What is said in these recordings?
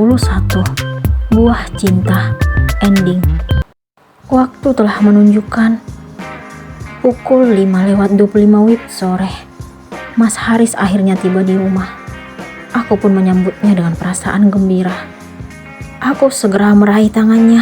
Buah Cinta Ending. Waktu telah menunjukkan pukul 5:25 WIB sore. Mas Haris akhirnya tiba di rumah. Aku pun menyambutnya dengan perasaan gembira. Aku segera meraih tangannya,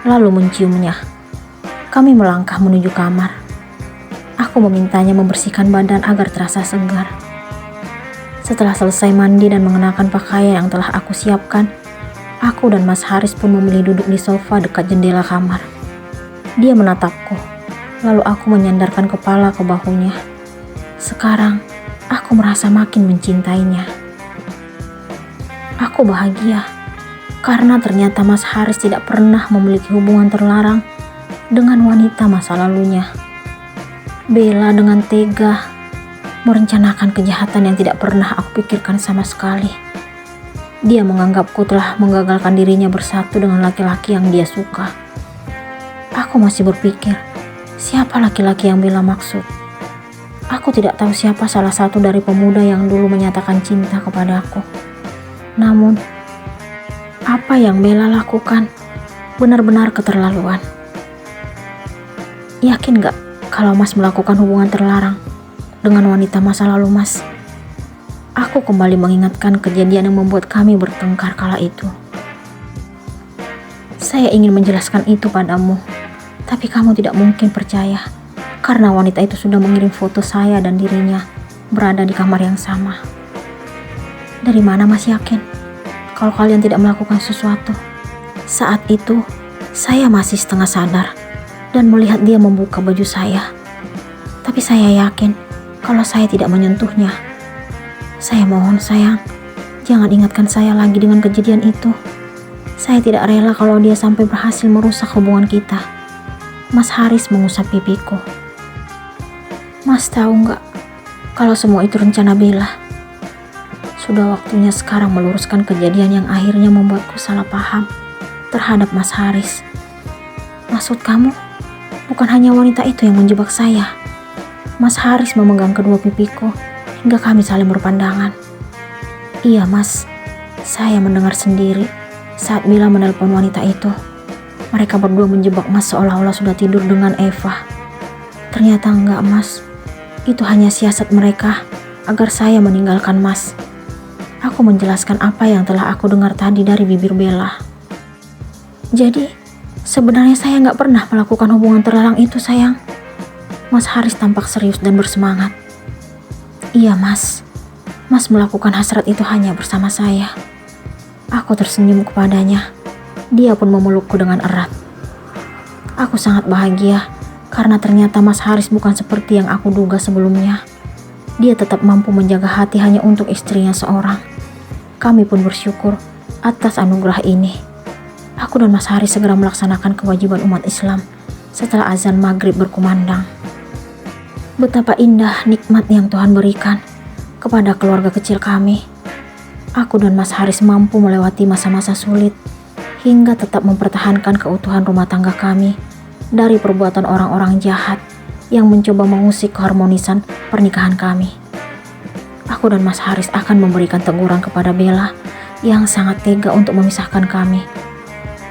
lalu menciumnya. Kami melangkah menuju kamar. Aku memintanya membersihkan badan agar terasa segar. Setelah selesai mandi dan mengenakan pakaian yang telah aku siapkan, aku dan Mas Haris pun memilih duduk di sofa dekat jendela kamar. Dia menatapku, lalu aku menyandarkan kepala ke bahunya. Sekarang, aku merasa makin mencintainya. Aku bahagia, karena ternyata Mas Haris tidak pernah memiliki hubungan terlarang dengan wanita masa lalunya. Bella dengan tega merencanakan kejahatan yang tidak pernah aku pikirkan sama sekali. Dia menganggapku telah menggagalkan dirinya bersatu dengan laki-laki yang dia suka. Aku masih berpikir, siapa laki-laki yang Bella maksud? Aku tidak tahu siapa salah satu dari pemuda yang dulu menyatakan cinta kepada aku. Namun, apa yang Bella lakukan benar-benar keterlaluan. Yakin gak kalau Mas melakukan hubungan terlarang dengan wanita masa lalu Mas? Aku kembali mengingatkan kejadian yang membuat kami bertengkar kala itu. Saya ingin menjelaskan itu padamu, tapi kamu tidak mungkin percaya, karena wanita itu sudah mengirim foto saya dan dirinya berada di kamar yang sama. Dari mana Mas yakin kalau kalian tidak melakukan sesuatu? Saat itu, saya masih setengah sadar dan melihat dia membuka baju saya. Tapi saya yakin kalau saya tidak menyentuhnya. Saya mohon sayang, jangan ingatkan saya lagi dengan kejadian itu. Saya tidak rela kalau dia sampai berhasil merusak hubungan kita. Mas Haris mengusap pipiku. Mas tahu nggak kalau semua itu rencana Bella? Sudah waktunya sekarang meluruskan kejadian yang akhirnya membuatku salah paham terhadap Mas Haris. Maksud kamu, bukan hanya wanita itu yang menjebak saya. Mas Haris memegang kedua pipiku hingga kami saling berpandangan. Iya Mas, saya mendengar sendiri saat Bella menelpon wanita itu. Mereka berdua menjebak Mas seolah-olah sudah tidur dengan Eva. Ternyata enggak Mas, itu hanya siasat mereka agar saya meninggalkan Mas. Aku menjelaskan apa yang telah aku dengar tadi dari bibir Bella. Jadi, sebenarnya saya nggak pernah melakukan hubungan terlarang itu sayang. Mas Haris tampak serius dan bersemangat. Iya Mas, Mas melakukan hasrat itu hanya bersama saya. Aku tersenyum kepadanya. Dia pun memelukku dengan erat. Aku sangat bahagia karena ternyata Mas Haris bukan seperti yang aku duga sebelumnya. Dia tetap mampu menjaga hati hanya untuk istrinya seorang. Kami pun bersyukur atas anugerah ini. Aku dan Mas Haris segera melaksanakan kewajiban umat Islam setelah azan maghrib berkumandang. Betapa indah nikmat yang Tuhan berikan kepada keluarga kecil kami. Aku dan Mas Haris mampu melewati masa-masa sulit hingga tetap mempertahankan keutuhan rumah tangga kami dari perbuatan orang-orang jahat yang mencoba mengusik keharmonisan pernikahan kami. Aku dan Mas Haris akan memberikan teguran kepada Bella yang sangat tega untuk memisahkan kami.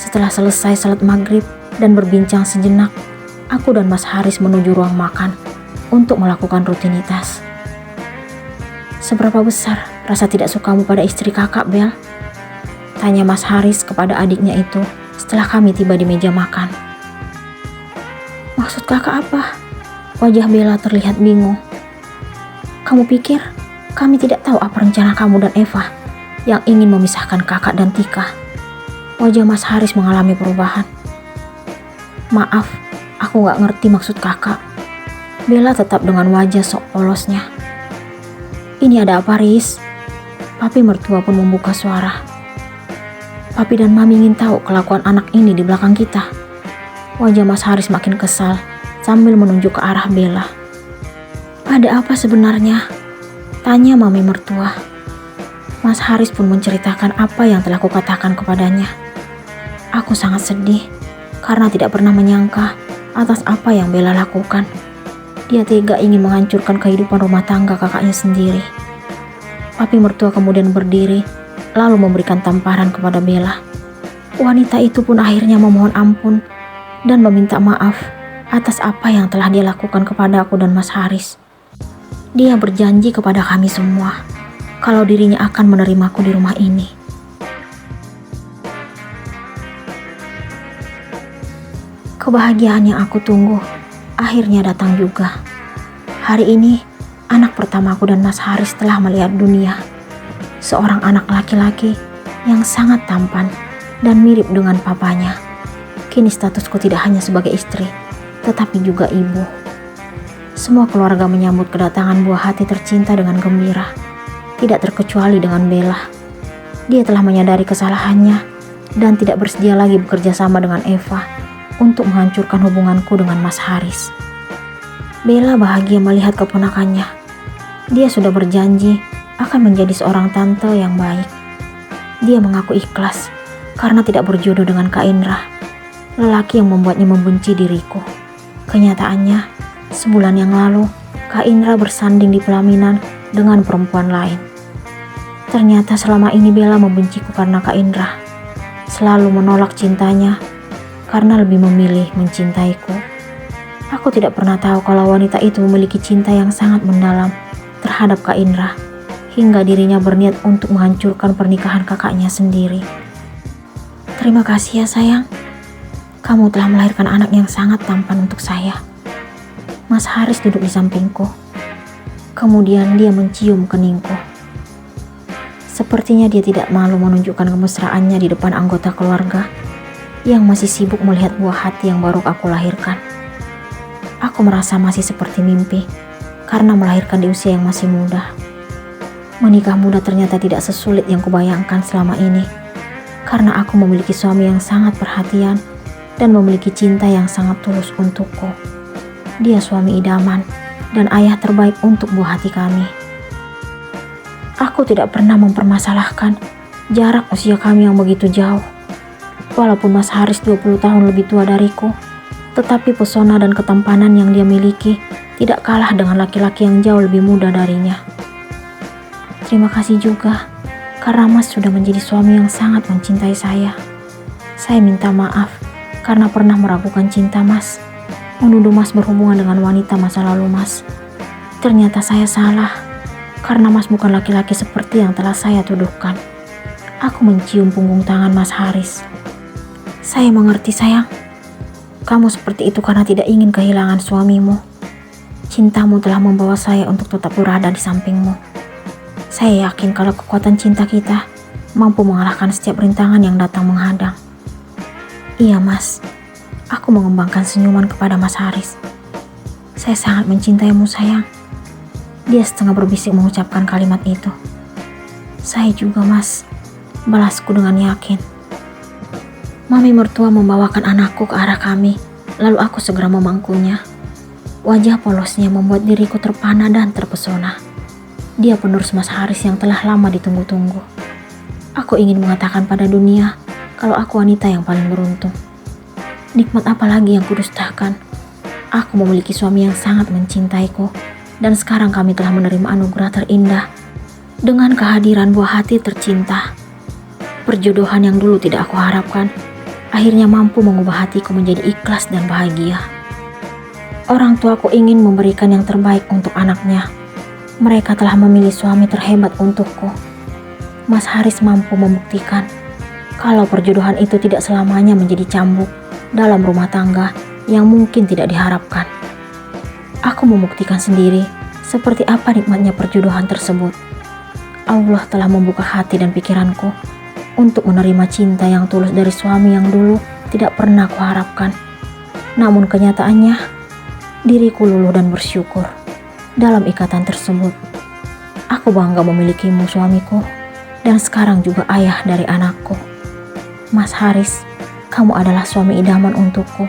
Setelah selesai salat maghrib dan berbincang sejenak, aku dan Mas Haris menuju ruang makan untuk melakukan rutinitas. Seberapa besar rasa tidak sukamu pada istri kakak, Bel? Tanya Mas Haris kepada adiknya itu setelah kami tiba di meja makan. Maksud kakak apa? Wajah Bella terlihat bingung. Kamu pikir kami tidak tahu apa rencana kamu dan Eva yang ingin memisahkan kakak dan Tika? Wajah Mas Haris mengalami perubahan. Maaf, aku gak ngerti maksud kakak. Bella tetap dengan wajah sok polosnya. Ini ada apa, Riz? Papi mertua pun membuka suara. Papi dan Mami ingin tahu kelakuan anak ini di belakang kita. Wajah Mas Haris makin kesal sambil menunjuk ke arah Bella. Ada apa sebenarnya? Tanya Mami mertua. Mas Haris pun menceritakan apa yang telah kukatakan kepadanya. Aku sangat sedih karena tidak pernah menyangka atas apa yang Bella lakukan. Dia tega ingin menghancurkan kehidupan rumah tangga kakaknya sendiri. Papi mertua kemudian berdiri lalu memberikan tamparan kepada Bella. Wanita itu pun akhirnya memohon ampun dan meminta maaf atas apa yang telah dia lakukan kepada aku dan Mas Haris. Dia berjanji kepada kami semua kalau dirinya akan menerimaku di rumah ini. Kebahagiaan yang aku tunggu akhirnya datang juga. Hari ini, anak pertamaku dan Mas Haris telah melihat dunia. Seorang anak laki-laki yang sangat tampan dan mirip dengan papanya. Kini statusku tidak hanya sebagai istri, tetapi juga ibu. Semua keluarga menyambut kedatangan buah hati tercinta dengan gembira, tidak terkecuali dengan Bella. Dia telah menyadari kesalahannya dan tidak bersedia lagi bekerja sama dengan Eva untuk menghancurkan hubunganku dengan Mas Haris. Bella bahagia melihat keponakannya. Dia sudah berjanji akan menjadi seorang tante yang baik. Dia mengaku ikhlas karena tidak berjodoh dengan Kak Indra, lelaki yang membuatnya membenci diriku. Kenyataannya, sebulan yang lalu, Kak Indra bersanding di pelaminan dengan perempuan lain. Ternyata selama ini Bella membenciku karena Kak Indra selalu menolak cintanya karena lebih memilih mencintaiku. Aku tidak pernah tahu kalau wanita itu memiliki cinta yang sangat mendalam terhadap Kak Indra, hingga dirinya berniat untuk menghancurkan pernikahan kakaknya sendiri. Terima kasih ya sayang, kamu telah melahirkan anak yang sangat tampan untuk saya. Mas Haris duduk di sampingku. Kemudian dia mencium keningku. Sepertinya dia tidak malu menunjukkan kemesraannya di depan anggota keluarga yang masih sibuk melihat buah hati yang baru aku lahirkan. Aku merasa masih seperti mimpi karena melahirkan di usia yang masih muda. Menikah muda ternyata tidak sesulit yang kubayangkan selama ini, karena aku memiliki suami yang sangat perhatian dan memiliki cinta yang sangat tulus untukku. Dia suami idaman dan ayah terbaik untuk buah hati kami. Aku tidak pernah mempermasalahkan jarak usia kami yang begitu jauh. Walaupun Mas Haris 20 tahun lebih tua dariku, tetapi pesona dan ketampanan yang dia miliki tidak kalah dengan laki-laki yang jauh lebih muda darinya. Terima kasih juga karena Mas sudah menjadi suami yang sangat mencintai saya. Saya minta maaf karena pernah meragukan cinta Mas, menuduh Mas berhubungan dengan wanita masa lalu Mas. Ternyata saya salah karena Mas bukan laki-laki seperti yang telah saya tuduhkan. Aku mencium punggung tangan Mas Haris. Saya mengerti sayang. Kamu seperti itu karena tidak ingin kehilangan suamimu. Cintamu telah membawa saya untuk tetap berada di sampingmu. Saya yakin kalau kekuatan cinta kita mampu mengalahkan setiap rintangan yang datang menghadang. Iya Mas, aku mengembangkan senyuman kepada Mas Haris. Saya sangat mencintaimu sayang. Dia setengah berbisik mengucapkan kalimat itu. Saya juga Mas, balasku dengan yakin. Mami mertua membawakan anakku ke arah kami, lalu aku segera memangkunya. Wajah polosnya membuat diriku terpana dan terpesona. Dia penerus Mas Haris yang telah lama ditunggu-tunggu. Aku ingin mengatakan pada dunia kalau aku wanita yang paling beruntung. Nikmat apa lagi yang kudustakan? Aku memiliki suami yang sangat mencintaiku, dan sekarang kami telah menerima anugerah terindah dengan kehadiran buah hati tercinta. Perjodohan yang dulu tidak aku harapkan akhirnya mampu mengubah hatiku menjadi ikhlas dan bahagia. Orang tuaku ingin memberikan yang terbaik untuk anaknya. Mereka telah memilih suami terhebat untukku. Mas Haris mampu membuktikan kalau perjodohan itu tidak selamanya menjadi cambuk dalam rumah tangga yang mungkin tidak diharapkan. Aku membuktikan sendiri seperti apa nikmatnya perjodohan tersebut. Allah telah membuka hati dan pikiranku untuk menerima cinta yang tulus dari suami yang dulu tidak pernah kuharapkan. Namun kenyataannya, diriku luluh dan bersyukur dalam ikatan tersebut. Aku bangga memilikimu suamiku, dan sekarang juga ayah dari anakku. Mas Haris, kamu adalah suami idaman untukku.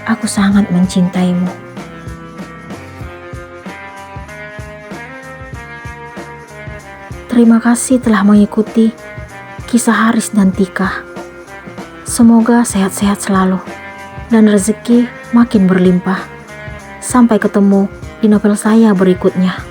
Aku sangat mencintaimu. Terima kasih telah mengikuti kisah Haris dan Tika. Semoga sehat-sehat selalu dan rezeki makin berlimpah. Sampai ketemu di novel saya berikutnya.